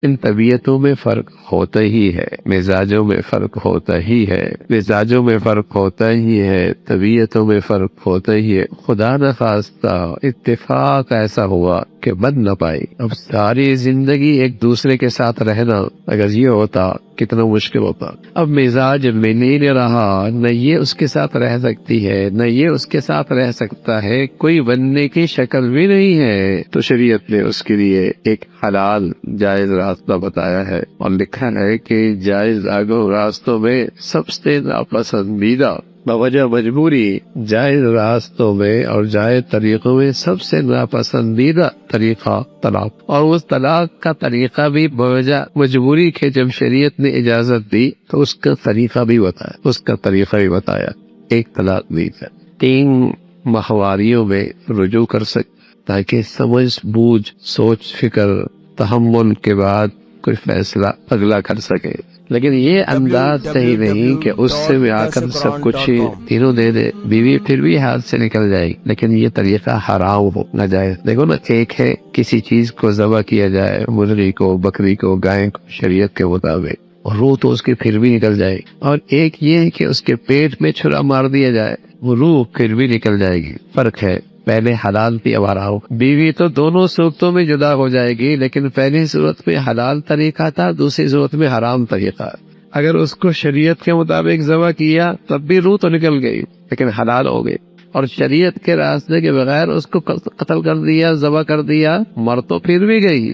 ان طبیعتوں میں فرق ہوتا ہی ہے، مزاجوں میں فرق ہوتا ہی ہے، مزاجوں میں فرق ہوتا ہی ہے، طبیعتوں میں فرق ہوتا ہی ہے۔ خدا نخواستہ اتفاق ایسا ہوا کہ بن نہ پائی، اب ساری زندگی ایک دوسرے کے ساتھ رہنا اگر یہ ہوتا کتنا مشکل ہوتا۔ اب مزاج مل ہی نہیں رہا، نہ یہ اس کے ساتھ رہ سکتی ہے نہ یہ اس کے ساتھ رہ سکتا ہے، کوئی بننے کی شکل بھی نہیں ہے، تو شریعت نے اس کے لیے ایک حلال جائز راستہ بتایا ہے، اور لکھا ہے کہ جائز راستوں میں سب سے ناپسندیدہ بوجہ مجبوری جائز راستوں میں اور جائز طریقوں میں سب سے ناپسندیدہ طریقہ طلاق، اور اس طلاق کا طریقہ بھی بوجہ مجبوری کے جب شریعت نے اجازت دی تو اس کا طریقہ بھی بتایا، ایک طلاق دی ہے 3 ماہواریوں میں رجوع کر سکتے تاکہ سمجھ بوجھ سوچ فکر تحمل کے بعد کوئی فیصلہ اگلا کر سکے، لیکن یہ انداز صحیح نہیں کہ اس سے بھی آ کر سب کچھ تینوں دے دے، بیوی پھر بھی ہاتھ سے نکل جائے گی، لیکن یہ طریقہ حرام ہو نہ جائے۔ دیکھو نا، ایک ہے کسی چیز کو ذبح کیا جائے، مرغی کو، بکری کو، گائے کو شریعت کے مطابق، اور روح تو اس کی پھر بھی نکل جائے گی، اور ایک یہ ہے کہ اس کے پیٹ میں چھرا مار دیا جائے، وہ روح پھر بھی نکل جائے گی، فرق ہے۔ پہلے حلال تھی اب حرام، بیوی تو دونوں صورتوں میں جدا ہو جائے گی، لیکن پہلی صورت میں حلال طریقہ تھا، دوسری صورت میں حرام طریقہ۔ اگر اس کو شریعت کے مطابق ذبح کیا تب بھی روح تو نکل گئی لیکن حلال ہو گئی، اور شریعت کے راستے کے بغیر اس کو قتل کر دیا، ذبح کر دیا، مر تو پھر بھی گئی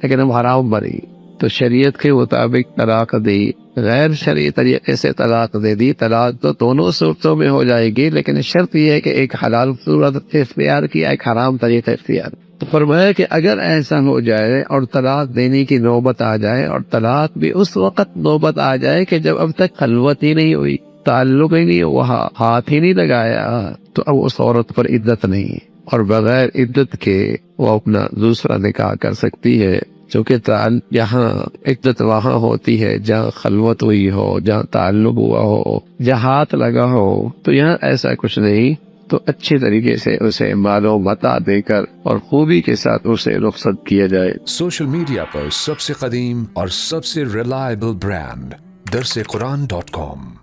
لیکن اب حرام مری، تو شریعت کے مطابق طلاق دی، غیر شرعی طریقے سے طلاق دے دی، طلاق تو دونوں صورتوں میں ہو جائے گی، لیکن شرط یہ ہے کہ ایک حلال صورت اختیار کیا، ایک حرام طریقہ اختیار۔ تو فرمایا کہ اگر ایسا ہو جائے اور طلاق دینے کی نوبت آ جائے، اور طلاق بھی اس وقت نوبت آ جائے کہ جب اب تک خلوت ہی نہیں ہوئی، تعلق ہی نہیں ہوا، ہاتھ ہی نہیں لگایا، تو اب اس عورت پر عدت نہیں، اور بغیر عدت کے وہ اپنا دوسرا نکاح کر سکتی ہے، چونکہ جہاں عدت وہاں ہوتی ہے جہاں خلوت ہوئی ہو، جہاں تعلق ہوا ہو، جہاں ہاتھ لگا ہو، تو یہاں ایسا کچھ نہیں، تو اچھے طریقے سے اسے مال و متاع دے کر اور خوبی کے ساتھ اسے رخصت کیا جائے۔ سوشل میڈیا پر سب سے قدیم اور سب سے ریلائبل برانڈ درسقرآن.com